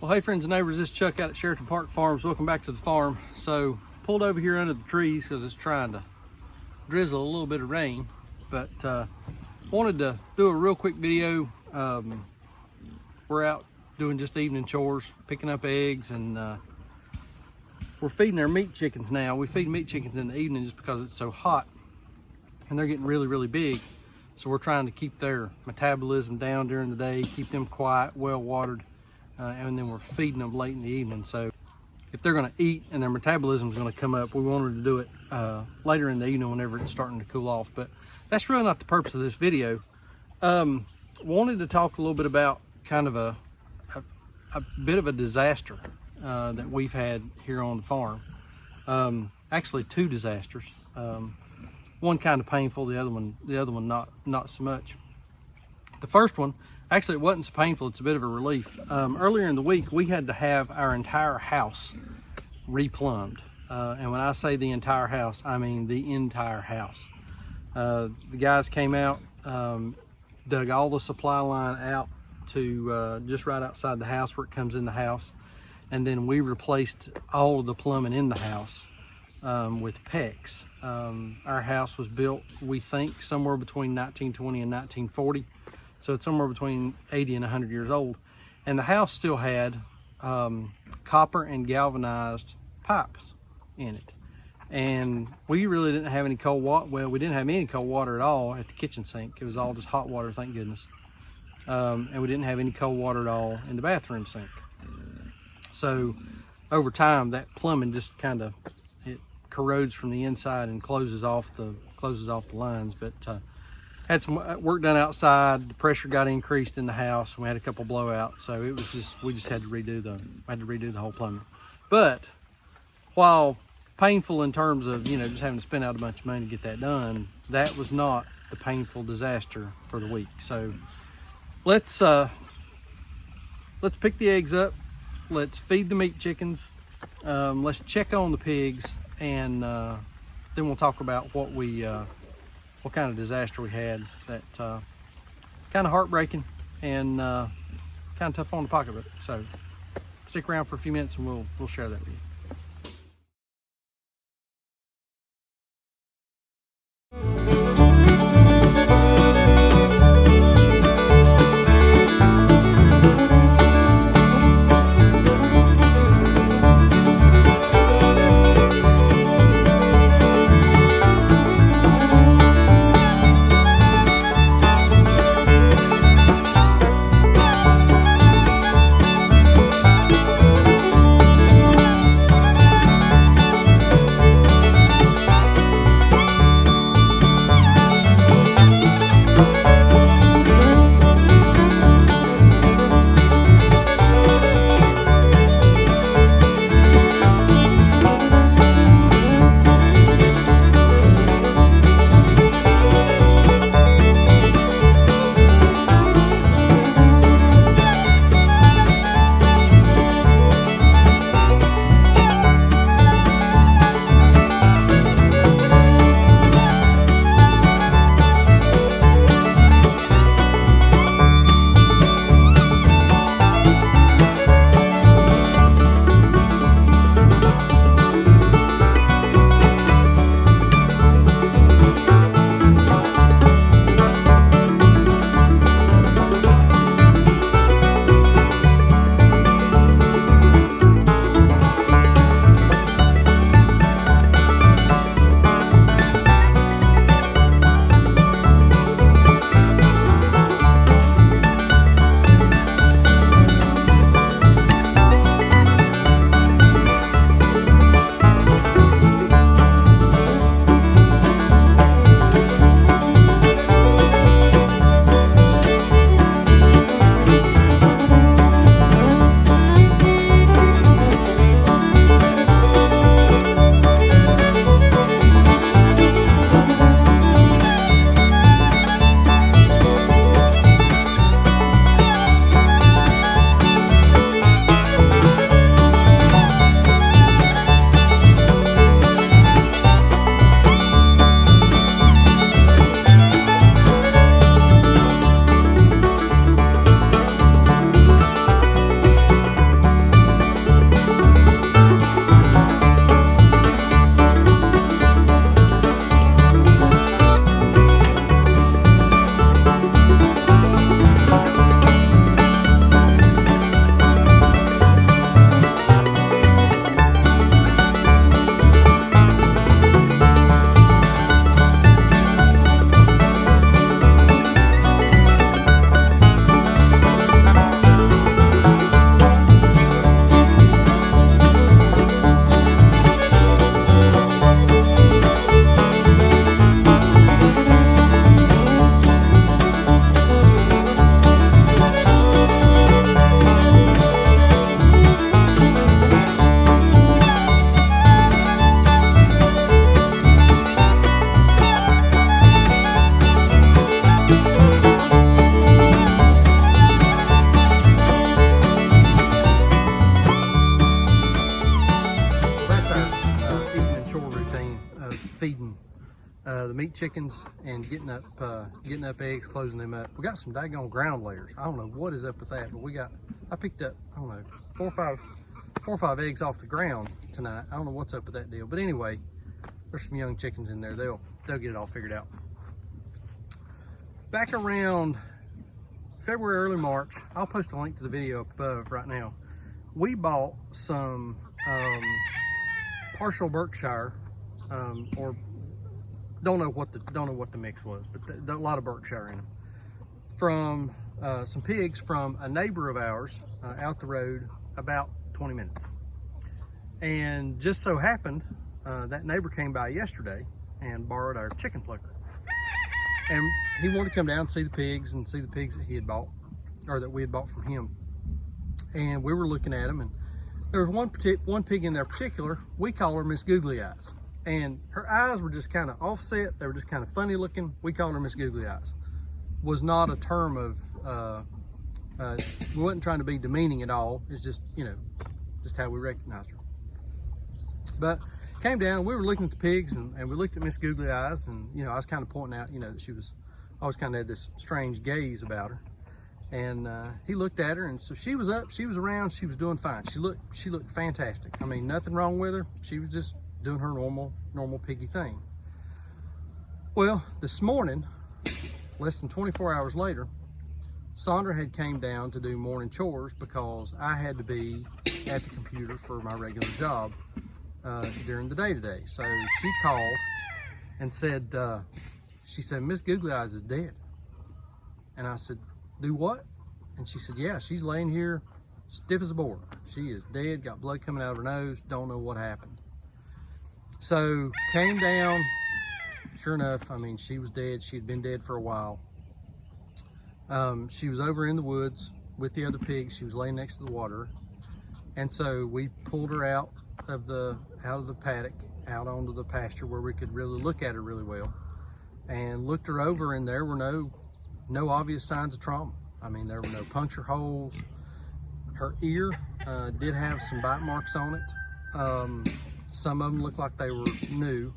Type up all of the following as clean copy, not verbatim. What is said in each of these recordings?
Well, hey friends and neighbors, this is Chuck out at Sheraton Park Farms. Welcome back to the farm. So, pulled over here under the trees because it's trying to drizzle a little bit of rain, but wanted to do a real quick video. We're out doing just evening chores, picking up eggs, and we're feeding our meat chickens now. We feed meat chickens in the evening just because it's so hot and they're getting really, really big. So we're trying to keep their metabolism down during the day, keep them quiet, well watered, and then we're feeding them late in the evening. So if they're going to eat and their metabolism is going to come up, we wanted to do it later in the evening whenever it's starting to cool off. But that's really not the purpose of this video. Wanted to talk a little bit about kind of a bit of a disaster that we've had here on the farm. Actually, two disasters. One kind of painful, the other one not so much. The first one, actually it wasn't so painful, it's a bit of a relief. Earlier in the week, we had to have our entire house replumbed. And when I say the entire house, I mean the entire house. The guys came out, dug all the supply line out to just right outside the house where it comes in the house. And then we replaced all of the plumbing in the house with PEX. Our house was built, we think, somewhere between 1920 and 1940. So it's somewhere between 80 and 100 years old. And the house still had copper and galvanized pipes in it. And we really didn't have any cold water. Well, we didn't have any cold water at all at the kitchen sink. It was all just hot water, thank goodness. And we didn't have any cold water at all in the bathroom sink. So over time, that plumbing just kind of, it corrodes from the inside and closes off the lines. But had some work done outside. The pressure got increased in the house. We had a couple blowouts, so it was just, we just had to redo the whole plumbing. But while painful in terms of, you know, just having to spend out a bunch of money to get that done, that was not the painful disaster for the week. So let's pick the eggs up. Let's feed the meat chickens. Let's check on the pigs, and then we'll talk about what kind of disaster we had. That kind of heartbreaking and kind of tough on the pocketbook. So stick around for a few minutes and we'll share that with you. the meat chickens and getting up eggs, closing them up. We got some daggone ground layers. I don't know what is up with that, but I picked up, I don't know, four or five eggs off the ground tonight. I don't know what's up with that deal, but anyway, there's some young chickens in there. They'll get it all figured out. Back around February, early March, I'll post a link to the video up above right now. We bought some partial Berkshire, or don't know what the mix was, but a lot of Berkshire in them, from some pigs from a neighbor of ours out the road about 20 minutes. And just so happened that neighbor came by yesterday and borrowed our chicken plucker, and he wanted to come down and see the pigs that he had bought, or that we had bought from him. And we were looking at them, and there was one pig in there particular. We call her Miss Googly Eyes, and her eyes were just kind of offset. They were just kind of funny looking. We called her Miss Googly Eyes. Was not a term of we wasn't trying to be demeaning at all. It's just, you know, just how we recognized her. But came down, we were looking at the pigs, and we looked at Miss Googly Eyes, and, you know, I was kind of pointing out, you know, that she was always kind of had this strange gaze about her. And he looked at her, and so she was up, she was around, she was doing fine. She looked fantastic. I mean, nothing wrong with her. She was just doing her normal piggy thing. Well, this morning, less than 24 hours later, Sandra had came down to do morning chores because I had to be at the computer for my regular job during the day today. So she called and said, she said, Miss Googly Eyes is dead. And I said, do what? And she said, yeah, she's laying here stiff as a board. She is dead, got blood coming out of her nose, don't know what happened. So came down, sure enough, I mean, she was dead. She had been dead for a while. She was over in the woods with the other pigs. She was laying next to the water. And so we pulled her out of the paddock, out onto the pasture where we could really look at her really well, and looked her over, and there were no obvious signs of trauma. I mean, there were no puncture holes. Her ear did have some bite marks on it. Some of them looked like they were new,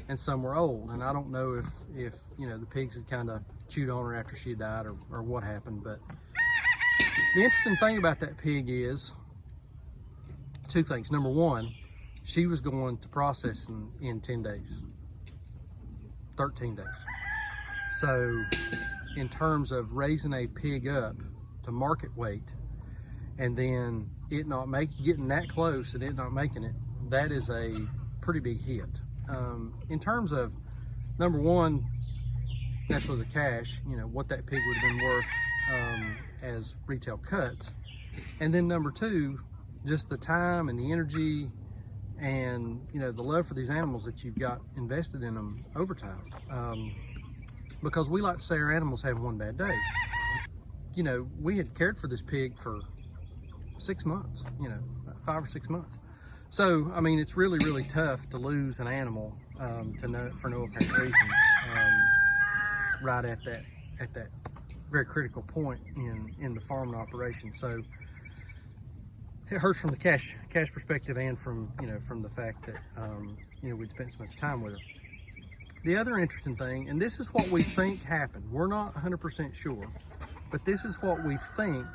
and some were old. And I don't know if you know, the pigs had kind of chewed on her after she had died, or what happened. But the interesting thing about that pig is two things. Number one, she was going to processing in 10 days, 13 days. So in terms of raising a pig up to market weight, and then it not getting that close and it not making it, that is a pretty big hit. In terms of, number one, naturally the cash, you know, what that pig would have been worth as retail cuts. And then number two, just the time and the energy and, you know, the love for these animals that you've got invested in them over time. Because we like to say our animals have one bad day. You know, we had cared for this pig for 6 months, you know, 5 or 6 months. So, I mean, it's really, really tough to lose an animal for no apparent reason, right at that very critical point in the farming operation. So it hurts from the cash perspective, and from, you know, from the fact that you know, we'd spent so much time with her. The other interesting thing, and this is what we think happened, we're not 100% sure, but this is what we think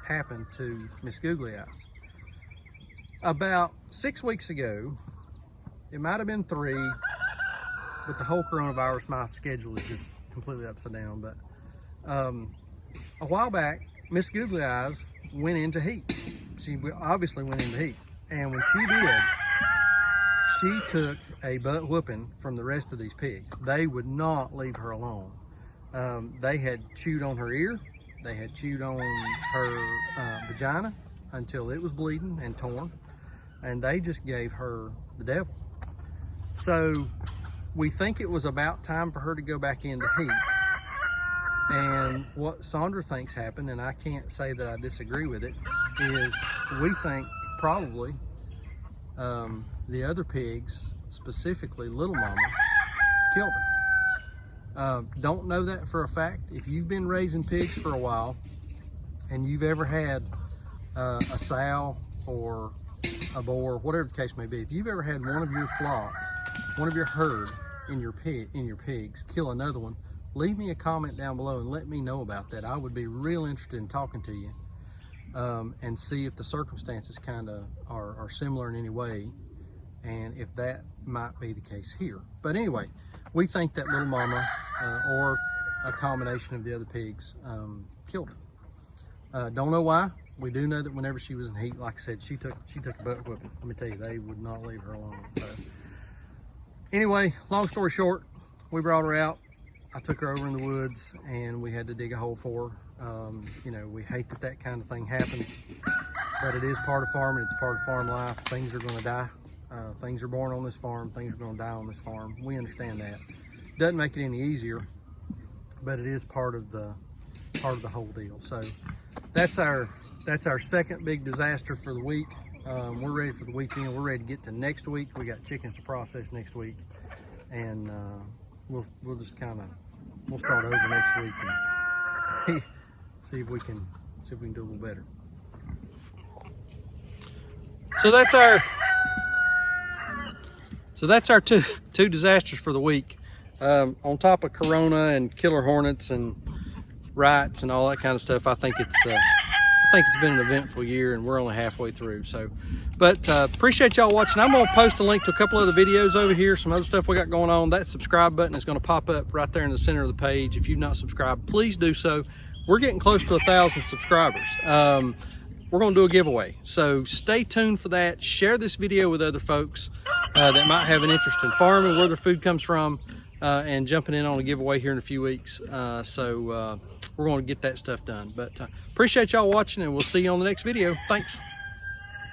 happened to Miss Googly Eyes. About 6 weeks ago, it might have been 3, but the whole coronavirus, my schedule is just completely upside down. But a while back, Miss Googly Eyes went into heat. She obviously went into heat. And when she did, she took a butt whooping from the rest of these pigs. They would not leave her alone. They had chewed on her ear. They had chewed on her vagina until it was bleeding and torn. And they just gave her the devil. So we think it was about time for her to go back into heat. And what Sandra thinks happened, and I can't say that I disagree with it, is we think probably the other pigs, specifically Little Mama, killed her. Don't know that for a fact. If you've been raising pigs for a while and you've ever had a sow or a boar, whatever the case may be, if you've ever had one of your flock, one of your herd in your pigs, kill another one, leave me a comment down below and let me know about that. I would be real interested in talking to you and see if the circumstances kind of are similar in any way, and if that might be the case here. But anyway, we think that little mama or a combination of the other pigs killed her. Don't know why. We do know that whenever she was in heat, like I said, she took a butt whipping. Let me tell you, they would not leave her alone. So, anyway, long story short, we brought her out. I took her over in the woods and we had to dig a hole for her. You know, we hate that that kind of thing happens, but it is part of farming. It's part of farm life. Things are going to die. Things are born on this farm. Things are going to die on this farm. We understand that. Doesn't make it any easier, but it is part of the whole deal. So that's our second big disaster for the week. We're ready for the weekend. We're ready to get to next week. We got chickens to process next week, and we'll just we'll start over next week and see if we can do a little better. So that's our two disasters for the week. On top of corona and killer hornets and rats and all that kind of stuff, I think it's been an eventful year, and we're only halfway through. So, but appreciate y'all watching. I'm gonna post a link to a couple other videos over here, some other stuff we got going on. That subscribe button is gonna pop up right there in the center of the page. If you've not subscribed, please do so. We're getting close to 1,000 subscribers. We're gonna do a giveaway, so stay tuned for that. Share this video with other folks that might have an interest in farming, where their food comes from, and jumping in on a giveaway here in a few weeks. So we're going to get that stuff done. But appreciate y'all watching, and we'll see you on the next video. Thanks.